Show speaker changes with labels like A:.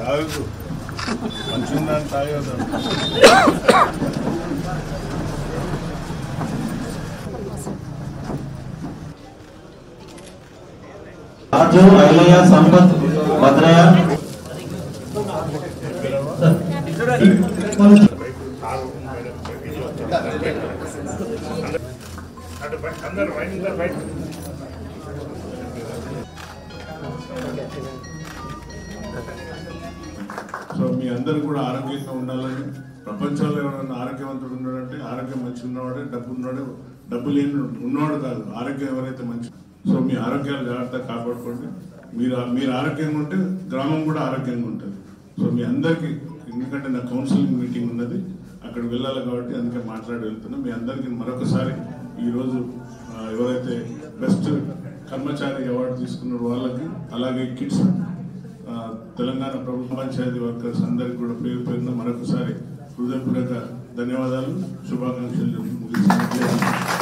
A: తాగదు మంచిదని తాగదు
B: రాజు ఐలయ్య సంపత్ భద్రయ్య
A: సో మీ అందరూ కూడా ఆరోగ్యంగా ఉండాలని ప్రపంచంలో ఎవరైనా ఆరోగ్యవంతుడు ఉన్నాడంటే ఆరోగ్యం మంచి ఉన్నవాడే డబ్బు ఉన్నాడు డబ్బు లేని ఉన్నవాడు కాదు ఆరోగ్యం ఎవరైతే మంచి సో మీ ఆరోగ్యాలు జాగ్రత్తగా కాపాడుకోండి మీరు ఆరోగ్యంగా ఉంటే గ్రామం కూడా ఆరోగ్యంగా ఉంటుంది సో మీ అందరికీ ఎందుకంటే నా కౌన్సిలింగ్ మీటింగ్ ఉన్నది అక్కడికి వెళ్ళాలి కాబట్టి అందుకే మాట్లాడి వెళ్తున్నాం మీ అందరికీ మరొకసారి ఈరోజు ఎవరైతే బెస్ట్ కర్మచారి అవార్డు తీసుకున్నారో వాళ్ళకి అలాగే కిడ్స్ తెలంగాణ ప్రభుత్వ పంచాయతీ వర్కర్స్ అందరికీ కూడా పేరు పేరున మరొకసారి హృదయపూర్వక ధన్యవాదాలు శుభాకాంక్షలు ముగిస్తున్నాను.